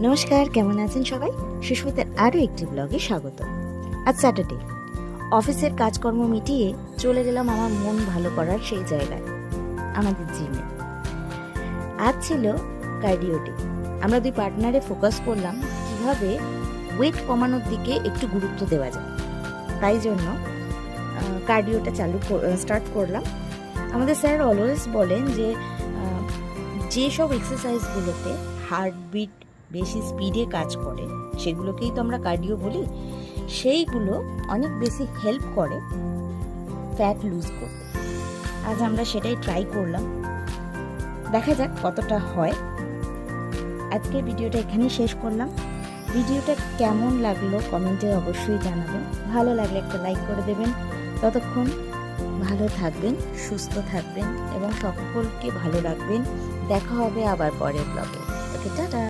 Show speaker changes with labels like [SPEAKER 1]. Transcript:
[SPEAKER 1] নমস্কার, কেমন আছেন সবাই? সুস্মিতার আরও একটি ব্লগে স্বাগত। আজ স্যাটারডে, অফিসের কাজকর্ম মিটিয়ে চলে গেলাম আমার মন ভালো করার সেই জায়গায়, আমাদের জিমে। আজ ছিল কার্ডিও ডে। আমরা দুই পার্টনারে ফোকাস করলাম কিভাবে ওয়েট কমানোর দিকে একটু গুরুত্ব দেওয়া যায়। তাই জন্য কার্ডিওটা স্টার্ট করলাম। আমাদের স্যার অলওয়েজ বলেন যে যেসব এক্সারসাইজগুলোতে হার্টবিট বেশি স্পিডে কাজ করে সেগুলোকেই তো আমরা কার্ডিও বলি। সেইগুলো অনেক বেশি হেল্প করে ফ্যাট লুজ করতে। আজ আমরা সেটাই ট্রাই করলাম, দেখা যাক কতটা হয়। আজকে ভিডিওটা এখানেই শেষ করলাম। ভিডিওটা কেমন লাগলো কমেন্টে অবশ্যই জানাবেন। ভালো লাগলে একটা লাইক করে দেবেন। ততক্ষণ ভালো থাকবেন, সুস্থ থাকবেন এবং সকলকে ভালো রাখবেন। দেখা হবে আবার পরের ব্লগে। ওকে, টাটা।